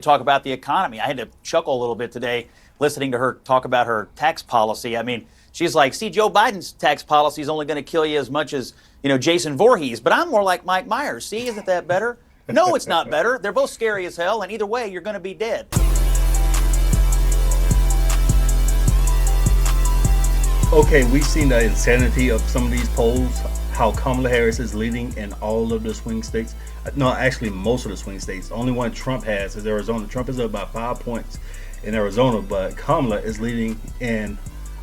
Talk about the economy. I had to chuckle a little bit today listening to her talk about her tax policy. I mean, she's like, see, Joe Biden's tax policy is only going to kill you as much as, Jason Voorhees, but I'm more like Mike Myers. See, isn't that better? No, it's not better. They're both scary as hell, and either way, you're going to be dead. Okay, we've seen the insanity of some of these polls, how Kamala Harris is leading in all of the swing states. No, actually, most of the swing states. The only one Trump has is Arizona. Trump is up by 5 points in Arizona, but Kamala is leading in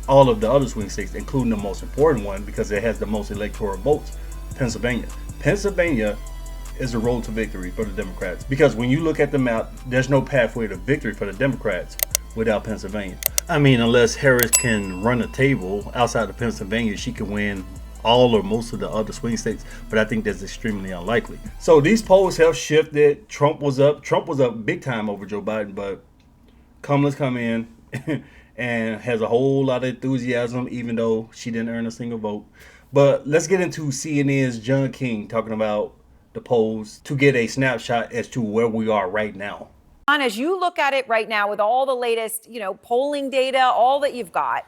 all of the other swing states, including the most important one because it has the most electoral votes, Pennsylvania. Pennsylvania is the road to victory for the Democrats because when you look at the map, there's no pathway to victory for the Democrats without Pennsylvania. I mean, unless Harris can run a table outside of Pennsylvania, she can win all or most of the other swing states, but I think that's extremely unlikely. So these polls have shifted. Trump was up big time over Joe Biden, but Kamala's come in and has a whole lot of enthusiasm, even though she didn't earn a single vote. But let's get into CNN's John King talking about the polls to get a snapshot as to where we are right now. As you look at it right now with all the latest, polling data, all that you've got,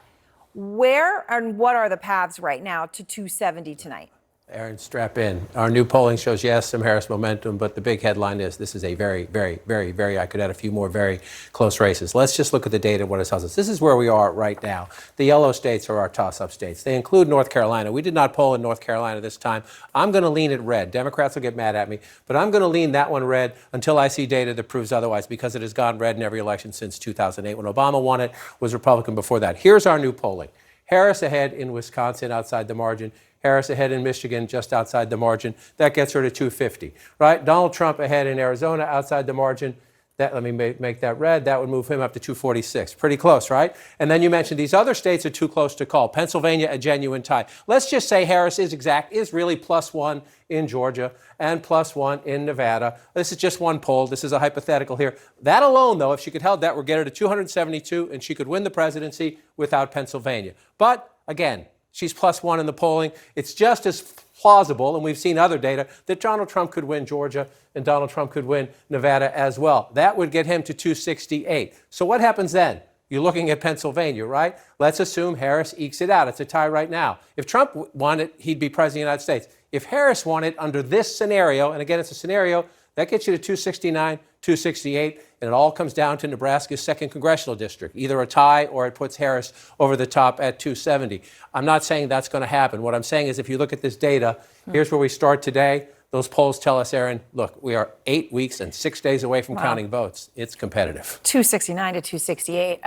where and what are the paths right now to 270 tonight? Aaron, strap in. Our new polling shows, yes, some Harris momentum, but the big headline is this is a very, very, very, very, I could add a few more very close races. Let's just look at the data and what it tells us. This is where we are right now. The yellow states are our toss-up states. They include North Carolina. We did not poll in North Carolina this time. I'm going to lean it red. Democrats will get mad at me, but I'm going to lean that one red until I see data that proves otherwise because it has gone red in every election since 2008. When Obama won it, was Republican before that. Here's our new polling. Harris ahead in Wisconsin outside the margin. Harris ahead in Michigan, just outside the margin. That gets her to 250, right? Donald Trump ahead in Arizona, outside the margin. Let me make that red. That would move him up to 246. Pretty close, right? And then you mentioned these other states are too close to call. Pennsylvania, a genuine tie. Let's just say Harris is really +1 in Georgia and +1 in Nevada. This is just one poll. This is a hypothetical here. That alone, though, if she could held that, would get her to 272, and she could win the presidency without Pennsylvania. But again, she's +1 in the polling. It's just as plausible, and we've seen other data, that Donald Trump could win Georgia and Donald Trump could win Nevada as well. That would get him to 268. So what happens then? You're looking at Pennsylvania, right? Let's assume Harris ekes it out. It's a tie right now. If Trump won it, he'd be president of the United States. If Harris won it under this scenario, and again, it's a scenario, that gets you to 269, 268, and it all comes down to Nebraska's 2nd congressional district, either a tie or it puts Harris over the top at 270. I'm not saying that's going to happen. What I'm saying is if you look at this data, here's where we start today. Those polls tell us, Aaron, look, we are 8 weeks and 6 days away from counting votes. It's competitive. 269 to 268.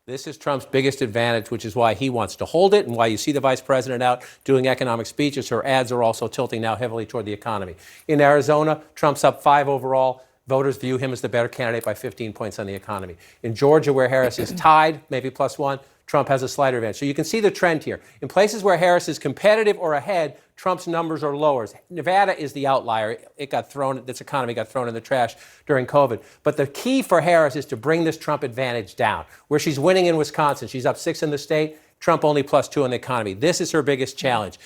This is Trump's biggest advantage, which is why he wants to hold it and why you see the vice president out doing economic speeches. Her ads are also tilting now heavily toward the economy. In Arizona, Trump's up 5 overall. Voters view him as the better candidate by 15 points on the economy. In Georgia, where Harris is tied, maybe +1, Trump has a slighter advantage. So you can see the trend here. In places where Harris is competitive or ahead, Trump's numbers are lower. Nevada is the outlier. This economy got thrown in the trash during COVID. But the key for Harris is to bring this Trump advantage down. Where she's winning in Wisconsin, she's up 6 in the state. Trump only +2 on the economy. This is her biggest challenge.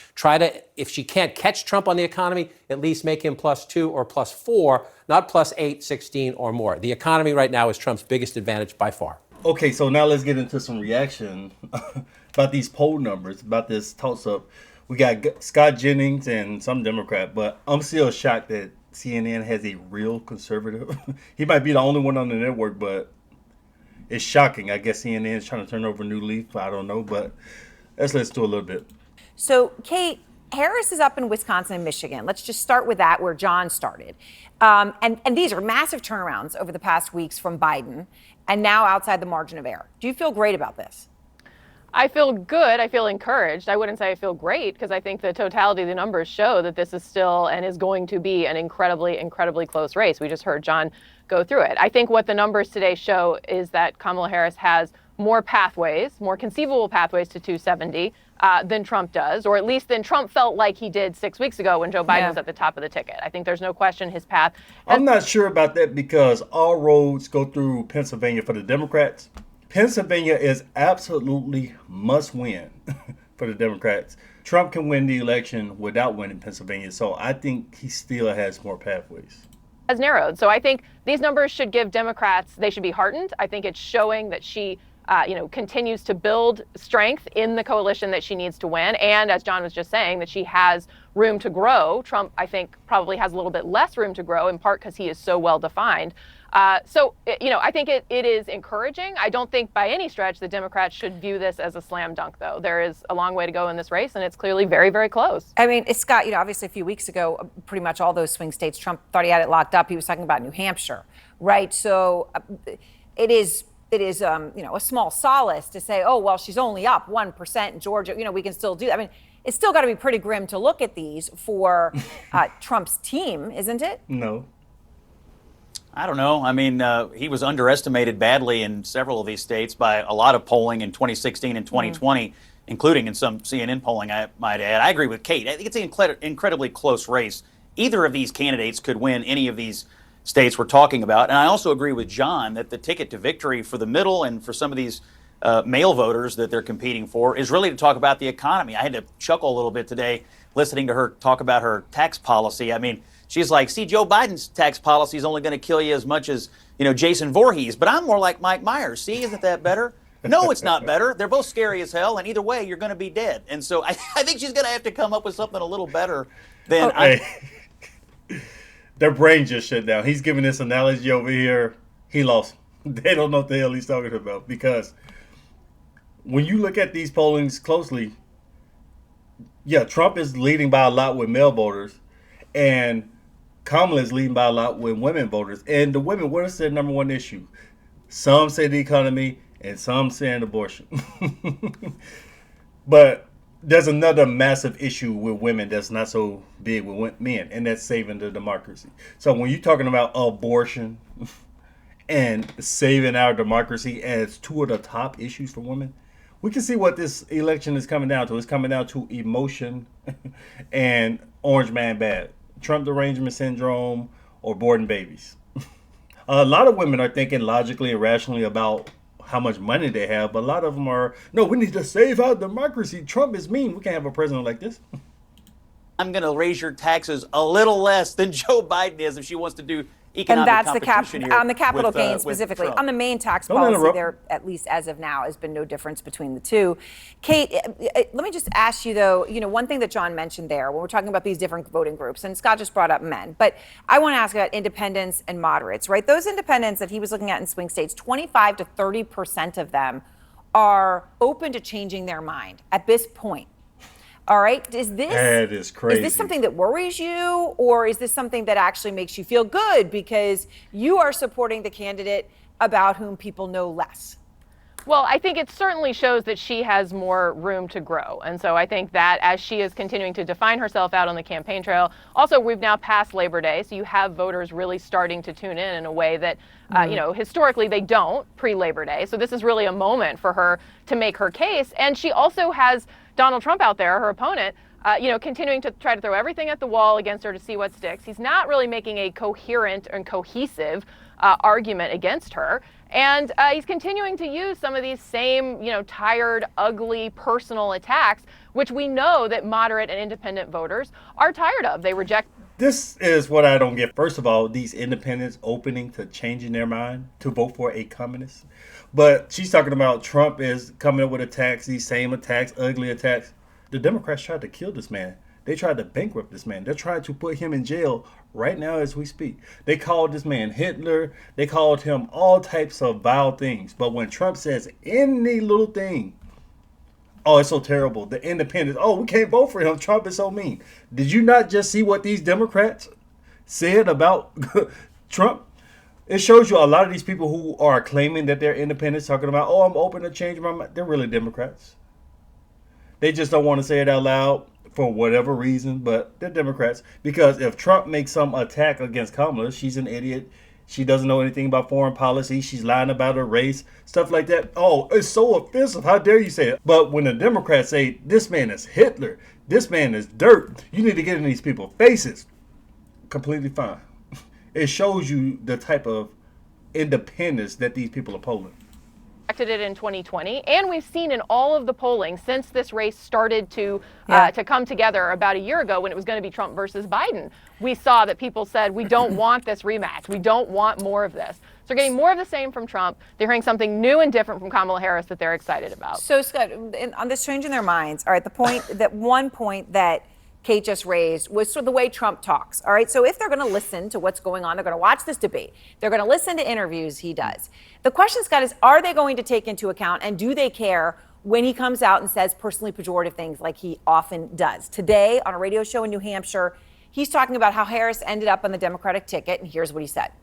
If she can't catch Trump on the economy, at least make him +2 or +4, not +8, 16 or more. The economy right now is Trump's biggest advantage by far. Okay, so now let's get into some reaction about these poll numbers, about this toss-up. We got Scott Jennings and some Democrat, but I'm still shocked that CNN has a real conservative. He might be the only one on the network, but it's shocking. I guess CNN is trying to turn over a new leaf. I don't know, but let's do a little bit. So, Kate, Harris is up in Wisconsin and Michigan. Let's just start with that, where John started. And these are massive turnarounds over the past weeks from Biden, and now outside the margin of error. Do you feel great about this? I feel good. I feel encouraged. I wouldn't say I feel great because I think the totality of the numbers show that this is still and is going to be an incredibly, incredibly close race. We just heard John go through it. I think what the numbers today show is that Kamala Harris has more pathways, more conceivable pathways to 270 than Trump does, or at least than Trump felt like he did 6 weeks ago when Joe Biden was at the top of the ticket. I think there's no question his path. I'm not sure about that because all roads go through Pennsylvania for the Democrats. Pennsylvania is absolutely must win for the Democrats. Trump can win the election without winning Pennsylvania, so I think he still has more pathways. has narrowed. So I think these numbers should give Democrats, they should be heartened. I think it's showing that she continues to build strength in the coalition that she needs to win. And as John was just saying, that she has room to grow. Trump, I think, probably has a little bit less room to grow, in part because he is so well defined. I think it is encouraging. I don't think by any stretch the Democrats should view this as a slam dunk, though. There is a long way to go in this race, and it's clearly very, very close. I mean, Scott, obviously a few weeks ago, pretty much all those swing states, Trump thought he had it locked up. He was talking about New Hampshire, right? So it is a small solace to say, oh, well, she's only up 1% in Georgia. We can still do that. I mean, it's still got to be pretty grim to look at these for Trump's team, isn't it? No. I don't know. I mean, he was underestimated badly in several of these states by a lot of polling in 2016 and 2020, including in some CNN polling, I might add. I agree with Kate. I think it's an incredibly close race. Either of these candidates could win any of these states we're talking about. And I also agree with John that the ticket to victory for the middle and for some of these male voters that they're competing for is really to talk about the economy. I had to chuckle a little bit today listening to her talk about her tax policy. I mean, she's like, see, Joe Biden's tax policy is only going to kill you as much as, Jason Voorhees. But I'm more like Mike Myers. See, isn't that better? No, it's not better. They're both scary as hell. And either way, you're going to be dead. And so I think she's going to have to come up with something a little better than Their brain just shut down. He's giving this analogy over here. He lost. They don't know what the hell he's talking about, because when you look at these pollings closely, yeah, Trump is leading by a lot with male voters, and Kamala is leading by a lot with women voters. And the women, what is their number one issue? Some say the economy, and some say abortion. But there's another massive issue with women that's not so big with men, and that's saving the democracy. So when you're talking about abortion and saving our democracy as two of the top issues for women, we can see what this election is coming down to. It's coming down to emotion and orange man bad, Trump derangement syndrome, or aborting babies. A lot of women are thinking logically and rationally about how much money they have, but a lot of them are, no, we need to save our democracy. Trump is mean. We can't have a president like this. I'm going to raise your taxes a little less than Joe Biden is if she wants to do And economic that's the competition here on the capital with, gains with specifically. Trump. On the main tax Don't policy, interrupt. there, at least as of now, has been no difference between the two. Kate, let me just ask you, though, one thing that John mentioned there when we're talking about these different voting groups, and Scott just brought up men, but I want to ask about independents and moderates, right? Those independents that he was looking at in swing states, 25 to 30% of them are open to changing their mind at this point. All right. That is crazy. Is this something that worries you, or is this something that actually makes you feel good because you are supporting the candidate about whom people know less? Well, I think it certainly shows that she has more room to grow. And so I think that as she is continuing to define herself out on the campaign trail, also we've now passed Labor Day, so you have voters really starting to tune in a way that, historically they don't pre-Labor Day. So this is really a moment for her to make her case. And she also has Donald Trump out there, her opponent, continuing to try to throw everything at the wall against her to see what sticks. He's not really making a coherent and cohesive argument against her. And he's continuing to use some of these same, tired, ugly, personal attacks, which we know that moderate and independent voters are tired of. They reject. This is what I don't get. First of all, these independents opening to changing their mind to vote for a communist. But she's talking about Trump is coming up with attacks, these same attacks, ugly attacks. The Democrats tried to kill this man. They tried to bankrupt this man. They're trying to put him in jail right now as we speak. They called this man Hitler. They called him all types of vile things. But when Trump says any little thing, oh, it's so terrible. The independents, oh, we can't vote for him. Trump is so mean. Did you not just see what these Democrats said about Trump? It shows you a lot of these people who are claiming that they're independents, talking about, oh, I'm open to change my mind. They're really Democrats. They just don't want to say it out loud for whatever reason, but they're Democrats. Because if Trump makes some attack against Kamala, she's an idiot. She doesn't know anything about foreign policy. She's lying about her race, stuff like that. Oh, it's so offensive. How dare you say it? But when the Democrats say, this man is Hitler, this man is dirt, you need to get in these people's faces. Completely fine. It shows you the type of independence that these people are polling. expected it in 2020, and we've seen in all of the polling since this race started to come together about a year ago when it was going to be Trump versus Biden. We saw that people said, we don't want this rematch. We don't want more of this. So they're getting more of the same from Trump. They're hearing something new and different from Kamala Harris that they're excited about. So, Scott, on this changing their minds, all right, one point that Kate just raised was sort of the way Trump talks. All right. So if they're going to listen to what's going on, they're going to watch this debate. They're going to listen to interviews he does. The question, Scott, is are they going to take into account and do they care when he comes out and says personally pejorative things like he often does? Today on a radio show in New Hampshire, he's talking about how Harris ended up on the Democratic ticket. And here's what he said.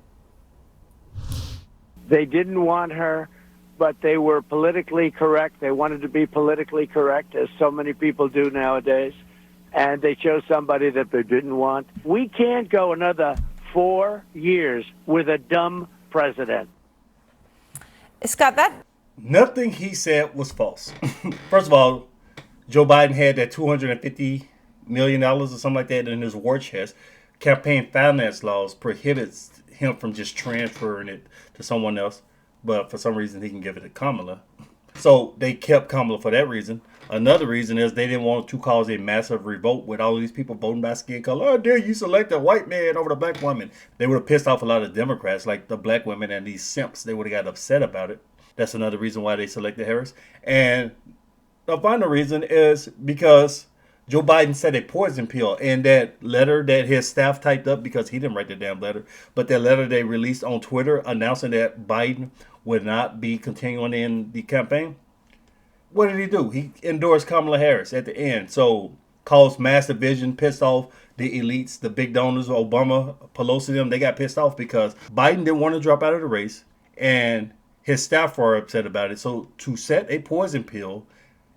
They didn't want her, but they were politically correct. They wanted to be politically correct, as so many people do nowadays. And they chose somebody that they didn't want. We can't go another 4 years with a dumb president. Scott, nothing he said was false. First of all, Joe Biden had that $250 million or something like that in his war chest. Campaign finance laws prohibits him from just transferring it to someone else. But for some reason, he can give it to Kamala. So they kept Kamala for that reason. Another reason is they didn't want to cause a massive revolt with all these people voting by skin color. Oh, dare you select a white man over the black woman? They would have pissed off a lot of Democrats, like the black women and these simps. They would have got upset about it. That's another reason why they selected Harris. And the final reason is because Joe Biden said a poison pill. And that letter that his staff typed up, because he didn't write the damn letter, but that letter they released on Twitter announcing that Biden would not be continuing in the campaign. What did he do? He endorsed Kamala Harris at the end. So caused mass division, pissed off the elites, the big donors, Obama, Pelosi, them. They got pissed off because Biden didn't want to drop out of the race and his staff were upset about it. So to set a poison pill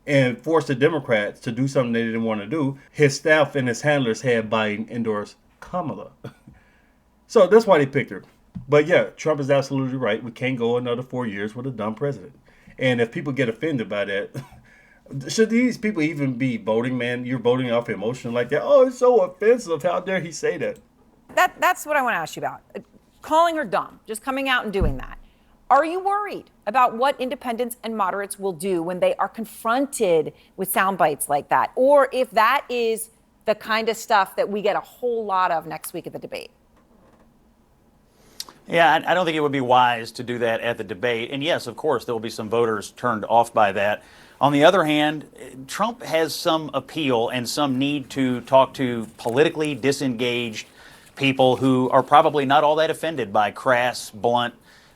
and force the Democrats to do something they didn't want to do, his staff and his handlers had Biden endorse Kamala. So that's why they picked her. But yeah, Trump is absolutely right. We can't go another 4 years with a dumb president. And if people get offended by that, should these people even be voting, man? You're voting off emotion like that. Oh, it's so offensive. How dare he say that? That's what I want to ask you about. Calling her dumb, just coming out and doing that. Are you worried about what independents and moderates will do when they are confronted with sound bites like that? Or if that is the kind of stuff that we get a whole lot of next week at the debate? Yeah, I don't think it would be wise to do that at the debate. And yes, of course, there will be some voters turned off by that. On the other hand, Trump has some appeal and some need to talk to politically disengaged people who are probably not all that offended by crass, blunt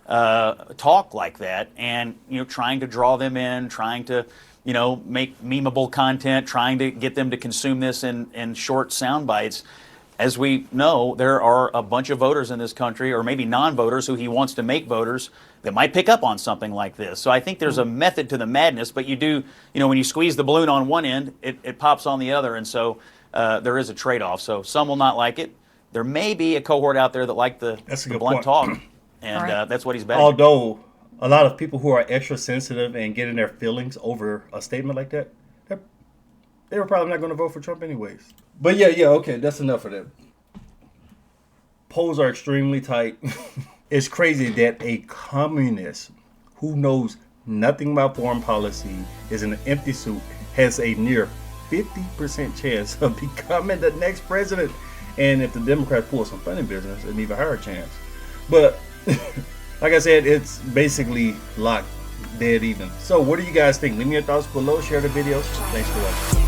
talk like that. And, trying to draw them in, trying to, make memeable content, trying to get them to consume this in short sound bites. As we know, there are a bunch of voters in this country, or maybe non-voters who he wants to make voters that might pick up on something like this. So I think there's a method to the madness, but you do, when you squeeze the balloon on one end, it pops on the other. And so there is a trade-off. So some will not like it. There may be a cohort out there that like the blunt talk. And that's what he's betting. Although a lot of people who are extra sensitive and getting their feelings over a statement like that, they were probably not going to vote for Trump anyways. But yeah, okay, that's enough of that. Polls are extremely tight. It's crazy that a communist who knows nothing about foreign policy, is in an empty suit, has a near 50% chance of becoming the next president. And if the Democrats pull some funny business, an even higher chance. But like I said, it's basically locked dead even. So what do you guys think? Leave me your thoughts below. Share the videos. Thanks for watching.